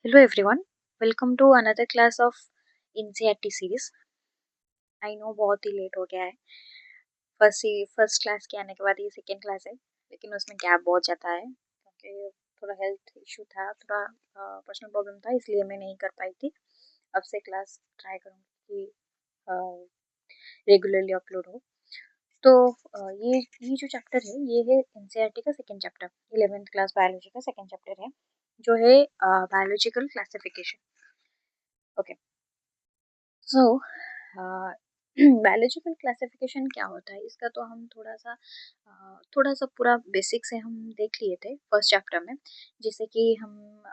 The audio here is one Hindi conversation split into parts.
Hello everyone, welcome to another class of NCERT series. I know बहुत ही लेट हो गया है। फर्स्ट क्लास के आने के बाद ये सेकेंड क्लास है, लेकिन उसमें गैप बहुत जाता है क्योंकि थोड़ा हेल्थ इशू था, थोड़ा पर्सनल प्रॉब्लम था, इसलिए मैं नहीं कर पाई थी। अब से क्लास ट्राई करूँगी कि रेगुलरली अपलोड हो। तो ये जो चैप्टर है ये है NCERT का second chapter, 11th class biology का सेकेंड चैप्टर है, जो है biological classification. Okay, so biological classification क्या होता है इसका तो हम थोड़ा सा पूरा बेसिक से हम देख लिए थे फर्स्ट चैप्टर में। जैसे कि हम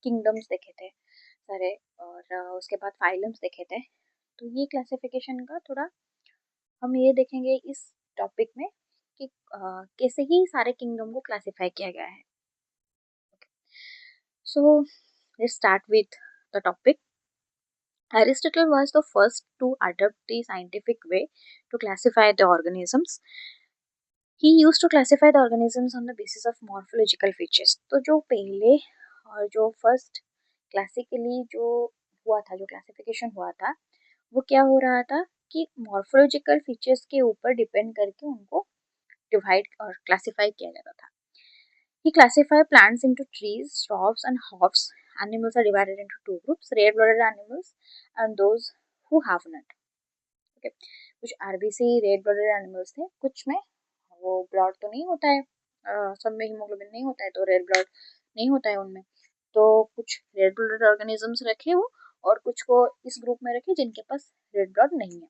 किंगडम्स देखे थे सारे, और उसके बाद फाइलम्स देखे थे। तो ये क्लासिफिकेशन का थोड़ा हम ये देखेंगे इस टॉपिक में कि कैसे ही सारे किंगडम को क्लासिफाई किया गया है। So let's start with the topic. Aristotle was the first to adopt the scientific way to classify the organisms. He used to classify the organisms on the basis of morphological features. तो जो पहले और जो फर्स्ट क्लासिकली जो हुआ था, जो क्लासिफिकेशन हुआ था, वो क्या हो रहा था कि मॉर्फोलॉजिकल फीचर्स के ऊपर डिपेंड करके उनको डिवाइड और क्लासिफाई किया जाता था। He classified plants into trees, shrubs, and hops. Animals are divided into two groups: red-blooded animals and those who have none. Okay. कुछ RBC रेड ब्लडेड एनिमल्स थे, कुछ में वो ब्लड तो नहीं होता है, सब में हीमोग्लोबिन नहीं होता है, तो रेड ब्लड नहीं होता है उनमें। तो कुछ रेड ब्लडेड ऑर्गेनिजम्स रखे वो, और कुछ को इस ग्रुप में रखे जिनके पास रेड ब्लड नहीं है।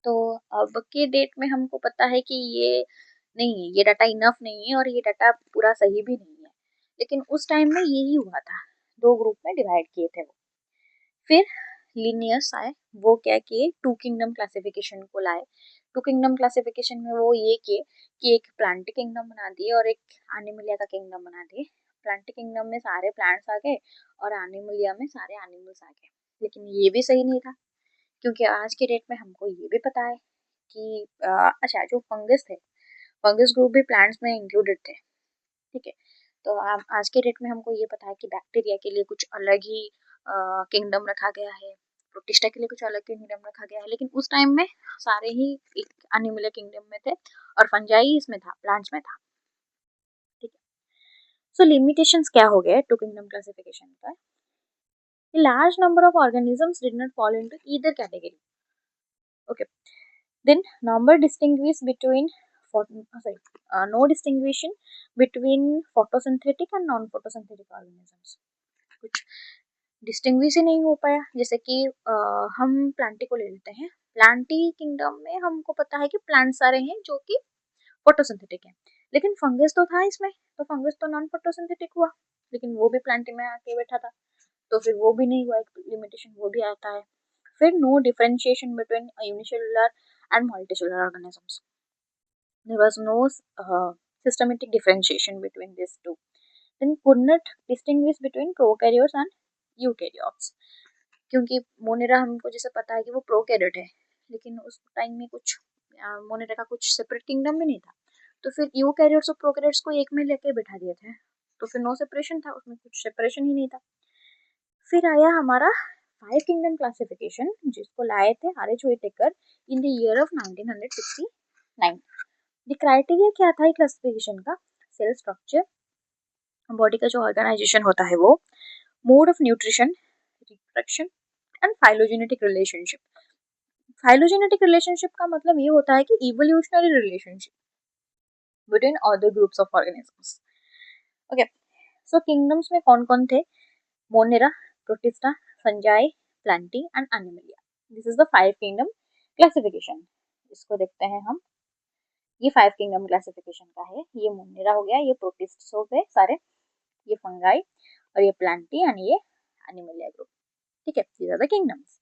तो अब के डेट में हमको पता है कि ये नहीं है, ये डाटा इनफ नहीं है और ये डाटा पूरा सही भी नहीं है, लेकिन उस टाइम में यही हुआ था, दो ग्रुप में डिवाइड किए थे वो। फिर लिनियस आए, वो क्या किए, टू किंगडम क्लासिफिकेशन को लाए। टू किंगडम क्लासिफिकेशन में वो ये किए कि एक प्लांट किंगडम बना दिए और एक एनिमलिया का किंगडम बना दिए। प्लांट किंगडम में सारे प्लांट्स आ गए और एनिमलिया में सारे एनिमल्स आ गए, लेकिन ये भी सही नहीं था, क्योंकि आज के डेट में हमको ये भी पता है कि अच्छा, जो फंगस थे, फंगस ग्रुप भी प्लांट्स में इंक्लूडेड थे। ठीक है, तो आज के डेट में हमको ये पता है कि बैक्टीरिया के लिए कुछ अलग ही किंगडम रखा गया है, प्रोटिस्टा के लिए कुछ अलग किंगडम रखा गया है, लेकिन उस टाइम में सारे ही एक एनिमल किंगडम में थे और फंजाई इसमें था, प्लांट्स में था। ठीक है, सो लिमिटेशंस क्या हो गए टू किंगडम क्लासिफिकेशन का? A large number of organisms did not fall into either category. Okay, then number distinguish between no distinguishing between photosynthetic and non-photosynthetic organisms. कुछ डिस्टिंग्विश ही नहीं हो पाया। जैसे कि हम प्लांटी को ले लेते हैं, प्लांटी किंगडम में हमको पता है कि प्लांट सारे हैं जो कि फोटोसिंथेटिक है, लेकिन फंगस तो था इसमें, तो फंगस तो नॉन फोटोसिंथेटिक हुआ, लेकिन वो भी प्लांटी में आके बैठा था, तो फिर वो भी नहीं हुआ, एक लिमिटेशन वो भी आता है। फिर no differentiation between unicellular and multicellular organisms. There was no systematic differentiation between these two. Then could not distinguish between prokaryotes and eukaryotes. क्योंकि मोनेरा हमको जैसे पता है कि वो प्रोकैरियोट है, लेकिन उस टाइम में कुछ मोनेरा का कुछ सेपरेट किंगडम भी नहीं था, तो फिर यूकैरियोट्स और प्रोकैरियोट्स को एक में लेके बिठा दिए थे, तो फिर नो सेपरेशन था, उसमें कुछ सेपरेशन ही नहीं था। फिर आया हमारा फाइव किंगडम क्लासिफिकेशन, जिसको लाए थे R H. Whittaker in the year of 1969। The criteria क्या था क्लासिफिकेशन का? सेल स्ट्रक्चर, बॉडी का जो ऑर्गेनाइजेशन होता है वो, mode of nutrition, reproduction and phylogenetic relationship. Phylogenetic relationship का मतलब ये होता है कि evolutionary relationship between other groups of organisms. Okay, so kingdoms में कौन कौन थे? Monera, protista, fungi, Plantae and Animalia. This is the five kingdom classification. इसको देखते हैं हम, ये फाइव किंगडम क्लासिफिकेशन का है। ये मोनेरा हो गया, ये प्रोटिस्ट हो गए सारे, ये फंगाई, और ये प्लांटी एंड ये एनिमलिया ग्रुप। ठीक है, दीज आर द किंगडम्स।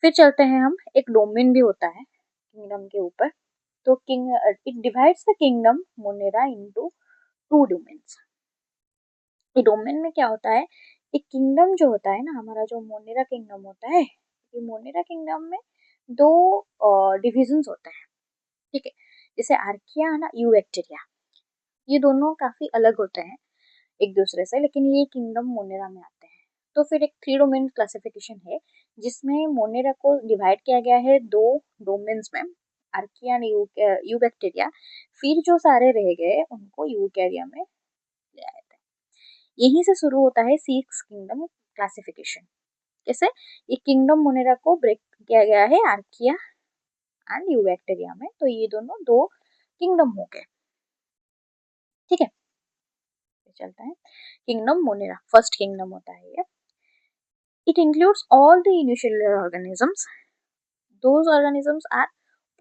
फिर चलते हैं हम, एक डोमेन भी होता है किंगडम के ऊपर। तो it divides the kingdom Monera into two domains. ये डोमेन में क्या होता है, एक किंगडम जो होता है ना, हमारा जो मोनेरा किंगडम होता है, ये मोनेरा किंगडम में दो डिविजन्स होते हैं। ठीक है, जैसे आर्किया ना यूबैक्टीरिया, ये दोनों काफी अलग होते हैं। एक दूसरे से, लेकिन ये किंगडम मोनेरा में आते हैं। तो फिर एक 3 डोमेन क्लासिफिकेशन है जिसमें मोनेरा को डिवाइड किया गया है 2 डोमेन्स में, आर्किया एंड यूबैक्टीरिया। फिर जो सारे रह गए उनको यूकैरिया में ले आए थे। यहीं से शुरू होता है 6 किंगडम क्लासिफिकेशन। कैसे? ये किंगडम मोनेरा को ब्रेक किया गया है आर्किया एंड यूबैक्टीरिया में, तो ये दोनों 2 किंगडम हो गए। ठीक है, चलता है। किंगडम मोनेरा फर्स्ट किंगडम होता है ये। It includes all the unicellular organisms. Those organisms are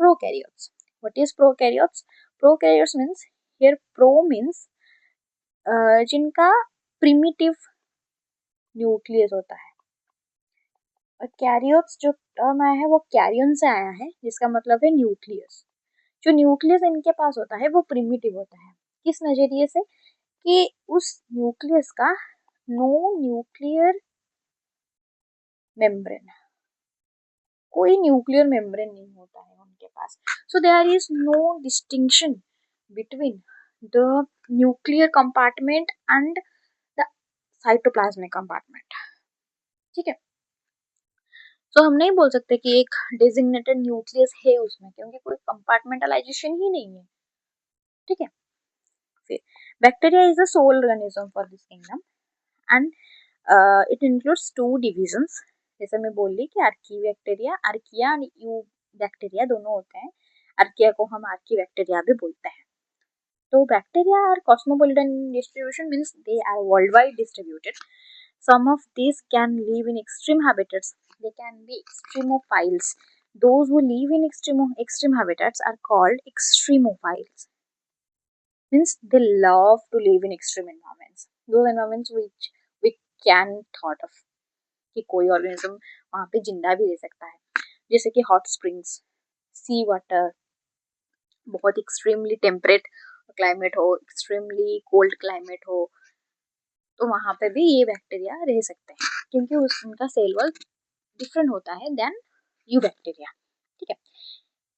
prokaryotes. What is prokaryotes? Prokaryotes means, here pro means जिनका primitive nucleus होता है, और कैरियोट्स जो टर्म आया है वो कैरियन से आया है, जिसका मतलब है न्यूक्लियस। जो न्यूक्लियस इनके पास होता है वो प्रिमिटिव होता है। किस नजरिए से? कि उस न्यूक्लियस का नो न्यूक्लियर मेम्ब्रेन, कोई न्यूक्लियर मेम्ब्रेन नहीं होता है उनके पास। So there is no distinction between the nuclear compartment and the cytoplasmic compartment. ठीक है, तो हम नहीं बोल सकते कि एक डेजिग्नेटेड न्यूक्लियस है उसमें, क्योंकि कोई कंपार्टमेंटलाइजेशन ही नहीं है। ठीक है, फिर bacteria is the sole organism for this kingdom and it includes 2 divisions. जैसे मैं बोल रही कि archaebacteria, archaea and eubacteria दोनों होते हैं। आर्किया को हम आर्की बैक्टीरिया भी बोलते हैं। तो bacteria are cosmopolitan distribution, means they are worldwide distributed. Some of these can live in extreme habitats. They can be extremophiles. Those who live in extreme habitats are called extremophiles. Means they love to live in extreme environments. Those environments which we can thought of कि कोई ऑर्गेनिज्म वहाँ पे जिंदा भी रह सकता है, जैसे कि हॉट स्प्रिंग्स, सी वाटर, बहुत एक्सट्रीमली टेम्परेट क्लाइमेट हो, एक्सट्रीमली कोल्ड क्लाइमेट हो, तो वहाँ पे भी ये बैक्टीरिया रह सकते हैं, क्योंकि उनका सेल वॉल डिफरेंट होता है देन यू बैक्टीरिया। ठीक है,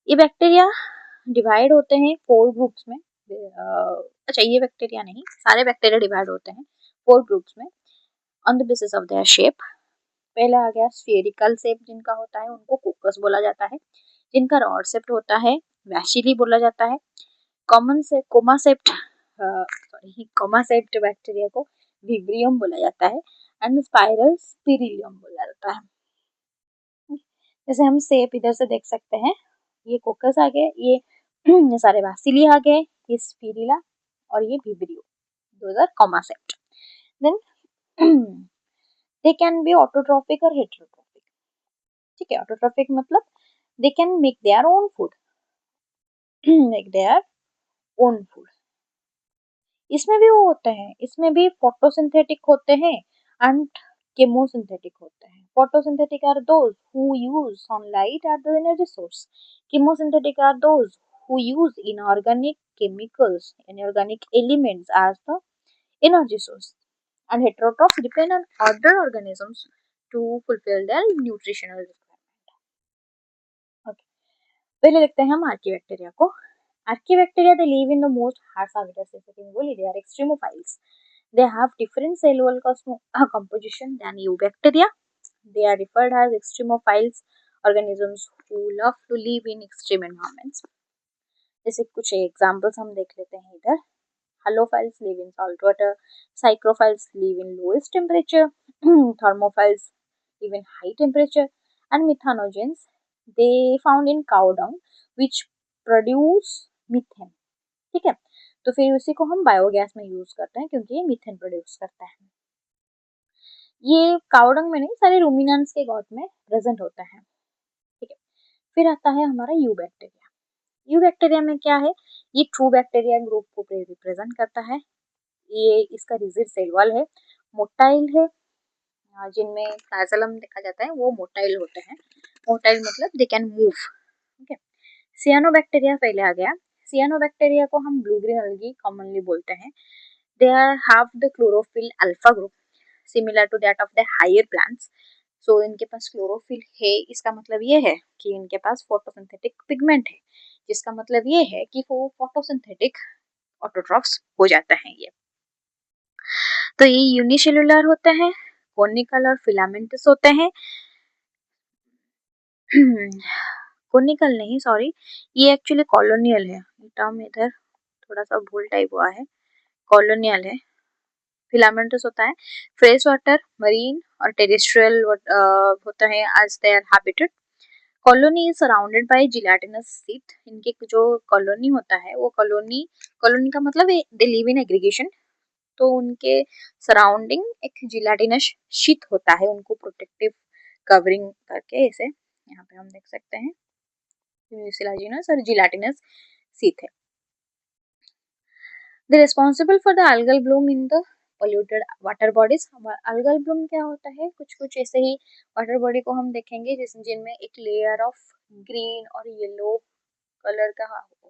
ये बैक्टीरिया डिवाइड होते हैं 4 ग्रुप्स में। अच्छा, ये बैक्टीरिया नहीं, सारे बैक्टीरिया डिवाइड होते हैं 4 ग्रुप्स में on the basis of their shape. पहला आ गया स्फेरिकल शेप जिनका होता है, उनको कोकस बोला जाता है। जिनका रॉड शेप होता है वैशिली बोला जाता है। कॉमन से कोमा सेप्ट बैक्टीरिया को विब्रियम बोला जाता है एंड स्पाइरल स्पिरिलियम बोला जाता है। जैसे हम सेप इधर से देख सकते हैं, ये कोकस आ गए, ये सारे वैसिली आ गए, ये स्पिरिला और ये vibrio, those are comma shaped. Then they can be autotrophic और हेटेरोट्रॉफिक। ठीक है, ऑटोट्रॉफिक मतलब they can make their own food, make their own food. इसमें भी वो होते हैं, इसमें भी फोटोसिंथेटिक होते हैं एंड केमोसिंथेटिक होते हैं। Photosynthetic are those who use sunlight as the energy source. Chemosynthetic are those who use inorganic chemicals, inorganic elements as the energy source. And heterotrophs depend on other organisms to fulfill their nutritional requirement. Okay. पहले देखते हैं हम आर्कीबैक्टीरिया को। Archaebacteria, they live in the most harsh habitats. They are extremophiles. They have different cell wall composition than eubacteria. They are referred as extremophiles, organisms who love to live in extreme environments. जैसे कुछ एग्जाम्पल्स हम देख लेते हैं इधर। Halophiles live in salt water. Psychrophiles live in lowest temperature. Thermophiles live in high temperature. And methanogens, they found in cow dung, which produce methane. ठीक है, तो फिर उसी को हम बायोगैस में यूज करते हैं क्योंकि ये मीथेन प्रोड्यूस करता है। ये काउडंग में नहीं, सारे रूमिनेंट्स के गॉट में प्रेजेंट होता है। ठीक है, फिर आता है हमारा यू बैक्टीरिया। यू बैक्टीरिया में क्या है? ये ट्रू बैक्टीरिया ग्रुप को रिप्रेजेंट करता है। ये इसका रिजिड सेल वॉल है, मोटाइल है, जिनमें फ्लैजेलम देखा जाता है वो मोटाइल होते हैं। मोटाइल मतलब दे कैन मूव। ठीक है, सियानोबैक्टीरिया पहले आ गया। सियानोबैक्टीरिया को हम ब्लू ग्रीन अलगी कॉमनली बोलते हैं। They have the chlorophyll alpha group similar to that of the higher plants. So इनके पास क्लोरोफिल है, इसका मतलब ये है कि इनके पास फोटोसिंथेटिक पिगमेंट है, जिसका मतलब ये है कि वो फोटोसिंथेटिक ऑटोट्रॉफ्स हो जाता है ये। तो ये यूनिसेलुलर होते हैं, कोनिकल और फिलामेंटस होते हैं। कोनिकल नहीं, सॉरी, ये एक्चुअली कॉलोनियल है, टर्म इधर थोड़ा सा भूल टाइप हुआ है, कॉलोनियल है। फिलामेंटस होता है फ्रेश वाटर, मरीन और टेरेस्ट्रियल होता है as their habitat. Colony is surrounded by gelatinous sheath. इनके जो कॉलोनी होता है वो कॉलोनी, कॉलोनी का मतलब दे लिव इन एग्रीगेशन, तो उनके सराउंडिंग एक जिलेटिनस शीथ होता है, उनको प्रोटेक्टिव कवरिंग करके, ऐसे यहाँ पे हम देख सकते हैं म्यूसिलाजिनस और जिलेटिनस शीथ है। They responsible for the algal bloom in the polluted water bodies। algal bloom क्या होता है, कुछ कुछ ऐसे ही वाटर बॉडी को हम देखेंगे जिनमें एक लेयर ऑफ ग्रीन और येलो कलर का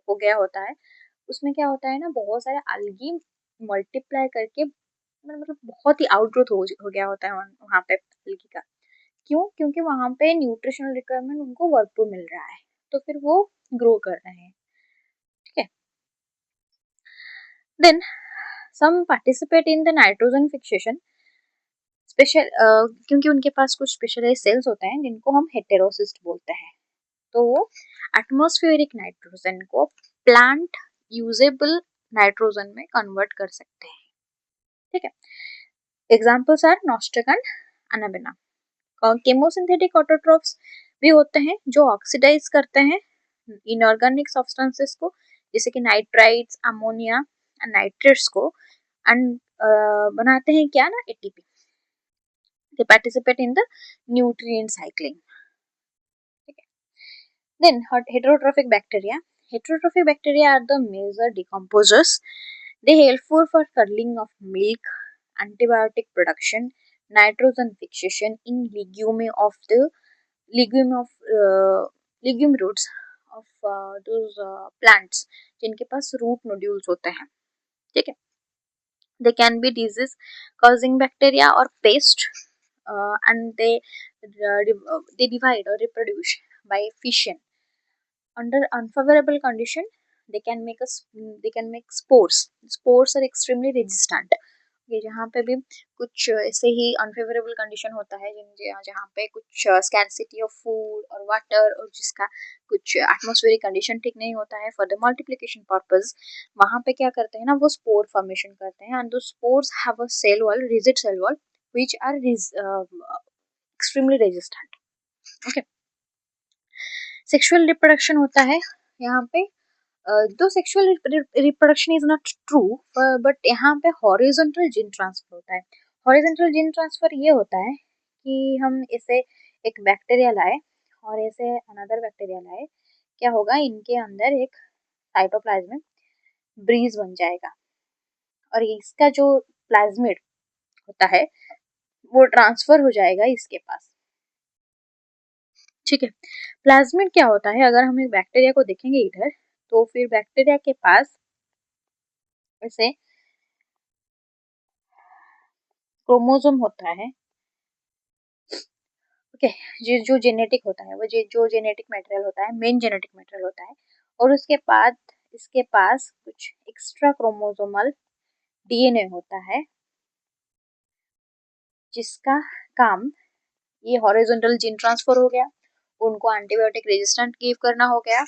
हो गया होता है। उसमें क्या होता है ना, बहुत सारे algae मल्टीप्लाई करके मतलब बहुत ही आउटग्रोथ हो गया होता है वहाँ पे algae का। क्यों? क्योंकि वहाँ पे न्यूट्रिशनल रिक्वायरमेंट उनको भरपूर मिल रहा है, तो फिर वो ग्रो कर रहे हैं। ठीक है। Then some participate in the nitrogen fixation special, क्योंकि उनके पास कुछ स्पेशलाइज सेल्स होते हैं जिनको हम हेटेरोसिस्ट बोलते हैं, तो वो एटमॉस्फेरिक नाइट्रोजन को प्लांट यूजेबल नाइट्रोजन में कन्वर्ट कर सकते हैं। ठीक है। Examples are Nostoc and Anabaena. Chemosynthetic autotrophs भी होते हैं जो ऑक्सीडाइज करते हैं इनऑर्गेनिक सब्सटेंसेस को, जैसे कि नाइट्राइट्स, अमोनिया एंड नाइट्रेट्स को, एंड बनाते हैं क्या ना, ATP. They participate in the nutrient cycling. Okay. Then heterotrophic bacteria. Heterotrophic bacteria are the major decomposers. They helpful for curdling of milk, antibiotic production, nitrogen fixation in legume of legume roots of those plants जिनके पास रूट नोड्यूल्स होते हैं। ठीक है। They can be disease causing bacteria or pest, and they divide or reproduce by fission. Under unfavorable condition, they can make spores. Spores are extremely resistant. ये जहाँ पे भी कुछ ऐसे ही अनफेवरेबल कंडीशन होता है जहाँ पे कुछ स्कैरसिटी ऑफ फूड और वाटर और जिसका कुछ एटमॉस्फेरिक कंडीशन ठीक नहीं होता है फॉर द मल्टीप्लिकेशन पर्पस, वहाँ पे क्या करते हैं ना, वो स्पोर फॉर्मेशन करते हैं, and those spores have a cell wall, rigid cell wall which are extremely resistant. Okay. Sexual reproduction होता है यहाँ पे, though sexual reproduction is not true, but यहाँ पे हॉरिजॉन्टल जीन ट्रांसफर होता है। हॉरिजॉन्टल जीन ट्रांसफर ये होता है कि हम इसे एक बैक्टीरिया लाए और ऐसे अनदर बैक्टीरिया लाए, क्या होगा, इनके अंदर एक साइटोप्लाज्म ब्रीज बन जाएगा और इसका जो प्लाज्मिड होता है वो ट्रांसफर हो जाएगा इसके पास। ठीक है। प्लाज्मिड क्या होता है, अगर हम एक बैक्टीरिया को देखेंगे इधर, तो फिर बैक्टीरिया के पास ऐसे क्रोमोसोम होता है। ओके। जो जेनेटिक होता है, वो जो जेनेटिक मटेरियल होता है, मेन जेनेटिक मटेरियल होता है, और उसके बाद इसके पास कुछ एक्स्ट्रा क्रोमोसोमल डीएनए होता है जिसका काम, ये हॉरिजॉन्टल जीन ट्रांसफर हो गया, उनको एंटीबायोटिक रेजिस्टेंट गिव करना हो गया,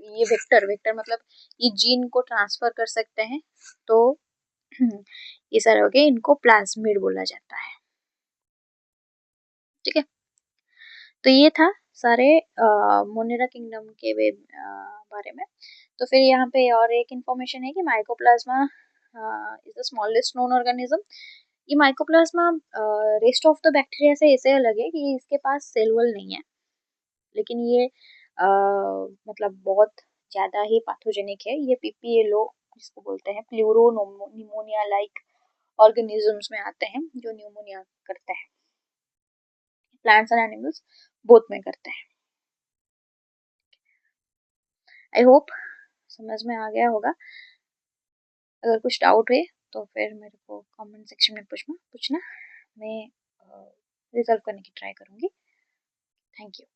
ये वेक्टर वेक्टर मतलब ये जीन को ट्रांसफर कर सकते हैं, तो ये सारे हो गए, इनको प्लाज्मिड बोला जाता है। ठीक है। तो ये था सारे मोनेरा किंगडम के बारे में। तो फिर यहाँ पे और एक इन्फॉर्मेशन है कि mycoplasma is the smallest known organism. ये mycoplasma rest of the bacteria से ऐसे अलग है कि इसके पास सेल वॉल नहीं है, लेकिन ये मतलब बहुत ज़्यादा ही पैथोजेनिक है। ये पीपीएलओ जिसको बोलते हैं, प्लूरो निमोनिया लाइक ऑर्गेनिजम्स में आते हैं जो न्यूमोनिया करते हैं। प्लांट्स एंड एनिमल्स बोथ में करते हैं। आई होप समझ में आ गया होगा। अगर कुछ डाउट है तो फिर मेरे को कमेंट सेक्शन में पूछना, मैं रिजॉल्व करने की ट्राई करूँगी। Thank you.